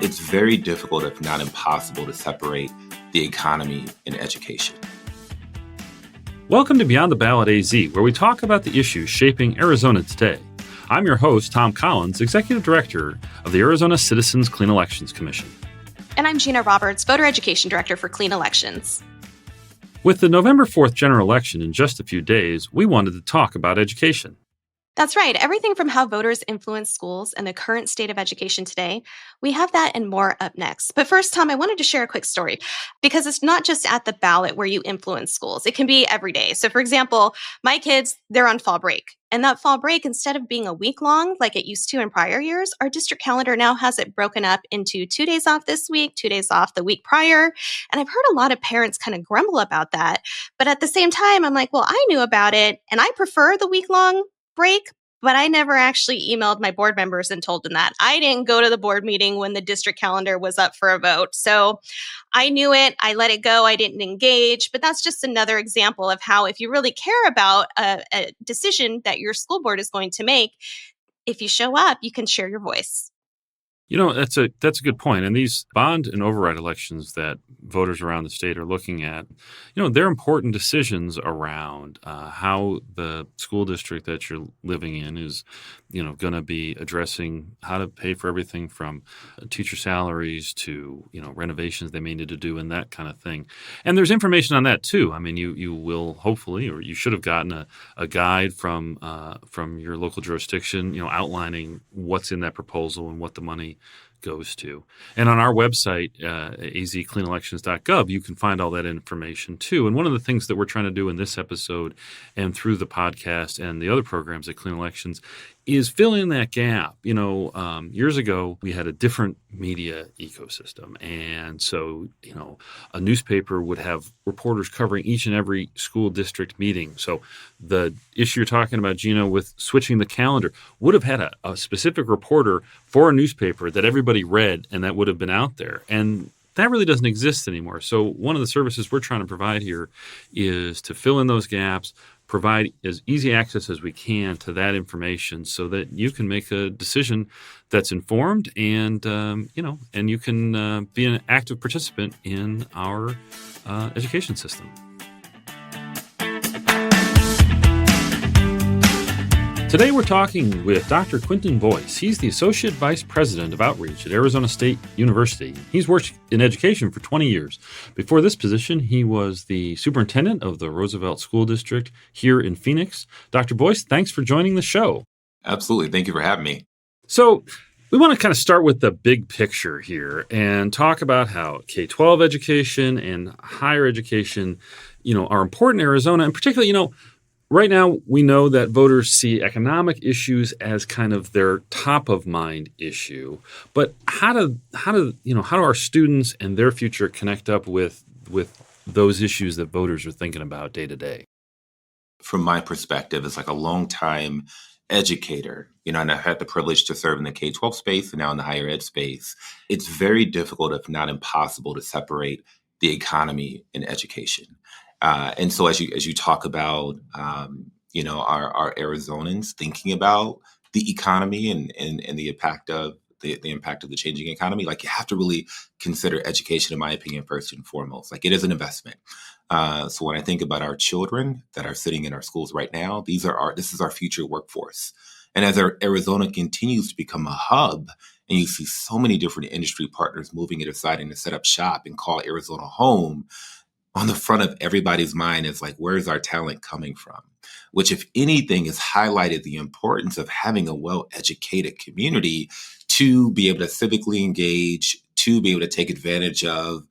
It's very difficult, if not impossible, to separate the economy and education. Welcome to Beyond the Ballot AZ, where we talk about the issues shaping Arizona today. I'm your host, Tom Collins, Executive Director of the Arizona Citizens Clean Elections Commission. And I'm Gina Roberts, Voter Education Director for Clean Elections. With the November 4th general election in just a few days, we wanted to talk about education. That's right. Everything from how voters influence schools and the current state of education today. We have that and more up next. But first, Tom, I wanted to share a quick story because it's not just at the ballot where you influence schools. It can be every day. So for example, my kids, they're on fall break. And that fall break, instead of being a week long like it used to in prior years, our district calendar now has it broken up into 2 days off this week, 2 days off the week prior. And I've heard a lot of parents kind of grumble about that. But at the same time, I'm like, well, I knew about it and I prefer the week long break, but I never actually emailed my board members and told them that. I didn't go to the board meeting when the district calendar was up for a vote. So I knew it. I let it go. I didn't engage. But that's just another example of how, if you really care about a decision that your school board is going to make, if you show up, you can share your voice. You know, that's a good point. And these bond and override elections that voters around the state are looking at, they're important decisions around how the school district that you're living in is, going to be addressing how to pay for everything from teacher salaries to, renovations they may need to do and that kind of thing. And there's information on that too. I mean, you will hopefully, or you should have gotten a guide from your local jurisdiction, outlining what's in that proposal and what the money goes to. And on our website, azcleanelections.gov, you can find all that information too. And one of the things that we're trying to do in this episode and through the podcast and the other programs at Clean Elections is fill in that gap. Years ago, we had a different media ecosystem. And so, a newspaper would have reporters covering each and every school district meeting. So the issue you're talking about, Gina, with switching the calendar would have had a specific reporter for a newspaper that everybody read and that would have been out there. And that really doesn't exist anymore. So one of the services we're trying to provide here is to fill in those gaps, provide as easy access as we can to that information so that you can make a decision that's informed and, and you can be an active participant in our education system. Today we're talking with Dr. Quintin Boyce. He's the Associate Vice President of Outreach at Arizona State University. He's worked in education for 20 years. Before this position, he was the superintendent of the Roosevelt School District here in Phoenix. Dr. Boyce, thanks for joining the show. Absolutely. Thank you for having me. So we want to kind of start with the big picture here and talk about how K-12 education and higher education, are important in Arizona. And particularly, right now, we know that voters see economic issues as kind of their top of mind issue. But how do our students and their future connect up with those issues that voters are thinking about day to day? From my perspective, as like a longtime educator, and I've had the privilege to serve in the K-12 space and now in the higher ed space, it's very difficult, if not impossible, to separate the economy and education. And so as you talk about, our Arizonans thinking about the economy and the impact of the impact of the changing economy, like you have to really consider education, in my opinion, first and foremost. Like it is an investment. So when I think about our children that are sitting in our schools right now, this is our future workforce. And as Arizona continues to become a hub, and you see so many different industry partners moving and deciding to set up shop and call Arizona home, on the front of everybody's mind is like, where's our talent coming from? Which, if anything, has highlighted the importance of having a well-educated community to be able to civically engage, to be able to take advantage of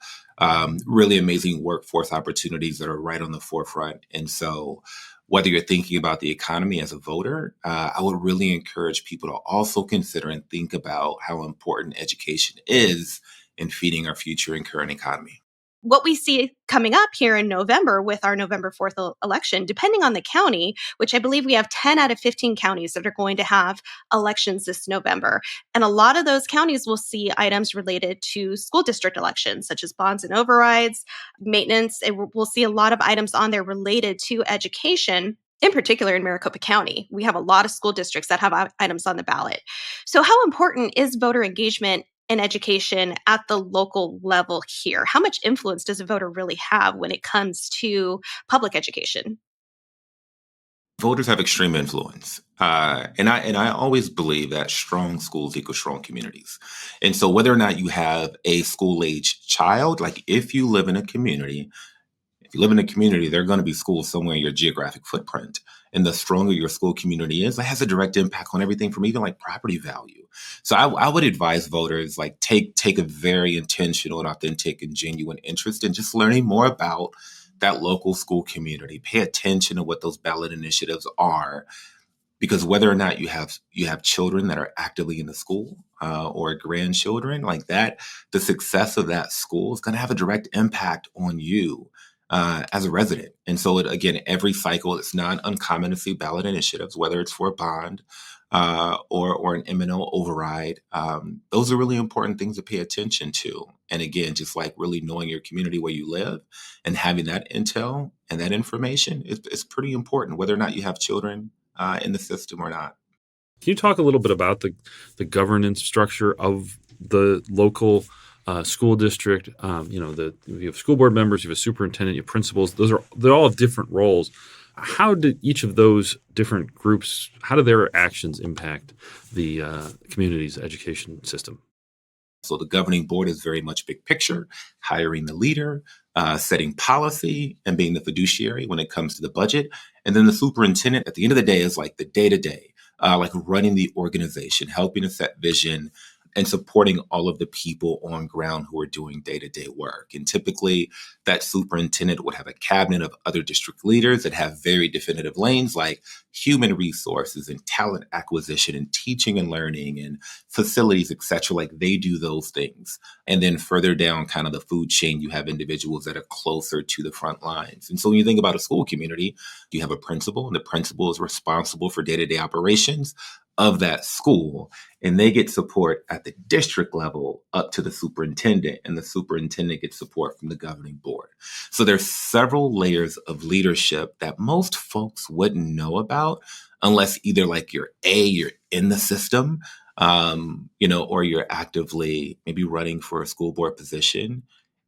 really amazing workforce opportunities that are right on the forefront. And so whether you're thinking about the economy as a voter, I would really encourage people to also consider and think about how important education is in feeding our future and current economy. What we see coming up here in November with our November 4th election, depending on the county, which I believe we have 10 out of 15 counties that are going to have elections this November. And a lot of those counties will see items related to school district elections, such as bonds and overrides, maintenance. And we'll see a lot of items on there related to education. In particular, in Maricopa County, we have a lot of school districts that have items on the ballot. So how important is voter engagement in education at the local level here? How much influence does a voter really have when it comes to public education? Voters have extreme influence. And I always believe that strong schools equal strong communities. And so whether or not you have a school age child, like if you live in a community, there are going to be schools somewhere in your geographic footprint. And the stronger your school community is, that has a direct impact on everything from even like property value. So I would advise voters like take a very intentional and authentic and genuine interest in just learning more about that local school community. Pay attention to what those ballot initiatives are, because whether or not you have children that are actively in the school or grandchildren like that, the success of that school is going to have a direct impact on you as a resident. And so again, every cycle, it's not uncommon to see ballot initiatives, whether it's for a bond or an MNO override. Those are really important things to pay attention to. And again, just like really knowing your community where you live and having that intel and that information is pretty important, whether or not you have children in the system or not. Can you talk a little bit about the governance structure of the local school district? You have school board members, you have a superintendent, you have principals. They all have different roles. How did each of those different groups, how do their actions impact the community's education system? So the governing board is very much big picture, hiring the leader, setting policy, and being the fiduciary when it comes to the budget. And then the superintendent, at the end of the day, is like the day-to-day, like running the organization, helping to set vision, and supporting all of the people on ground who are doing day-to-day work. And typically, that superintendent would have a cabinet of other district leaders that have very definitive lanes like human resources and talent acquisition and teaching and learning and facilities, et cetera. Like they do those things. And then further down kind of the food chain, you have individuals that are closer to the front lines. And so when you think about a school community, you have a principal, and the principal is responsible for day-to-day operations of that school. And they get support at the district level up to the superintendent, and the superintendent gets support from the governing board. So there's several layers of leadership that most folks wouldn't know about unless either like you're in the system, or you're actively maybe running for a school board position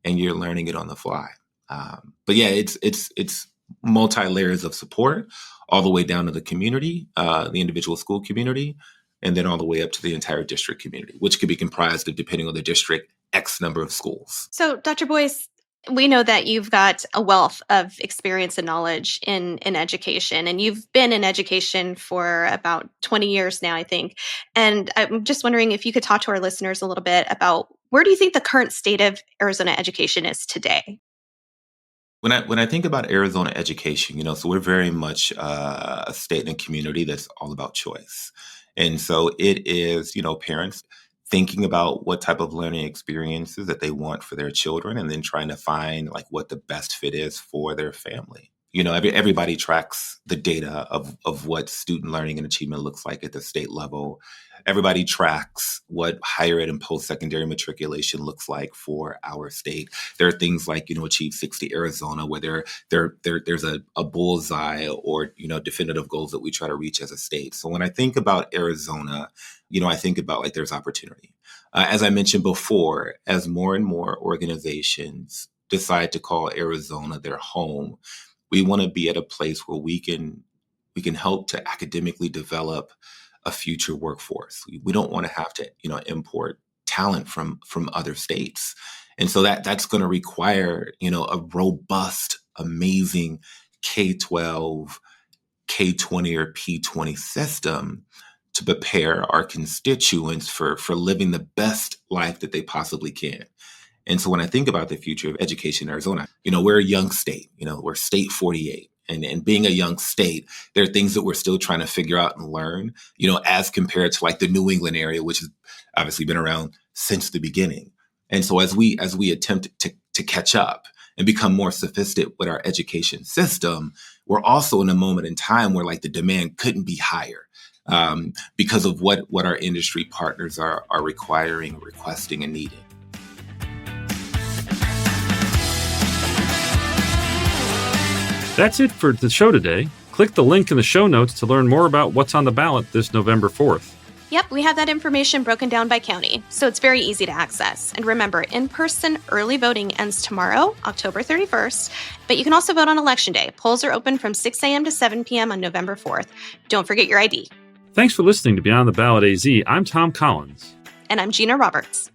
and you're learning it on the fly. But yeah, it's multi layers of support all the way down to the community, the individual school community, and then all the way up to the entire district community, which could be comprised of, depending on the district, X number of schools. So, Dr. Boyce, we know that you've got a wealth of experience and knowledge in education, and you've been in education for about 20 years now, I think. And I'm just wondering if you could talk to our listeners a little bit about where do you think the current state of Arizona education is today? When I think about Arizona education, so we're very much a state and a community that's all about choice. And so it is, parents thinking about what type of learning experiences that they want for their children, and then trying to find like what the best fit is for their family. Everybody tracks the data of what student learning and achievement looks like at the state level. Everybody tracks what higher ed and post-secondary matriculation looks like for our state. There are things like, Achieve 60 Arizona, where there's a bullseye or, definitive goals that we try to reach as a state. So when I think about Arizona, I think about like there's opportunity. As I mentioned before, as more and more organizations decide to call Arizona their home, we want to be at a place where we can help to academically develop a future workforce. We don't want to have to, import talent from other states. And so that's going to require, a robust, amazing K-12, K-20 or P-20 system to prepare our constituents for living the best life that they possibly can. And so when I think about the future of education in Arizona, we're a young state, we're state 48. And being a young state, there are things that we're still trying to figure out and learn, as compared to like the New England area, which has obviously been around since the beginning. And so as we attempt to catch up and become more sophisticated with our education system, we're also in a moment in time where like the demand couldn't be higher. Because of what our industry partners are requiring, requesting, and needing. That's it for the show today. Click the link in the show notes to learn more about what's on the ballot this November 4th. Yep, we have that information broken down by county, so it's very easy to access. And remember, in-person early voting ends tomorrow, October 31st, but you can also vote on Election Day. Polls are open from 6 a.m. to 7 p.m. on November 4th. Don't forget your ID. Thanks for listening to Beyond the Ballot AZ. I'm Tom Collins. And I'm Gina Roberts.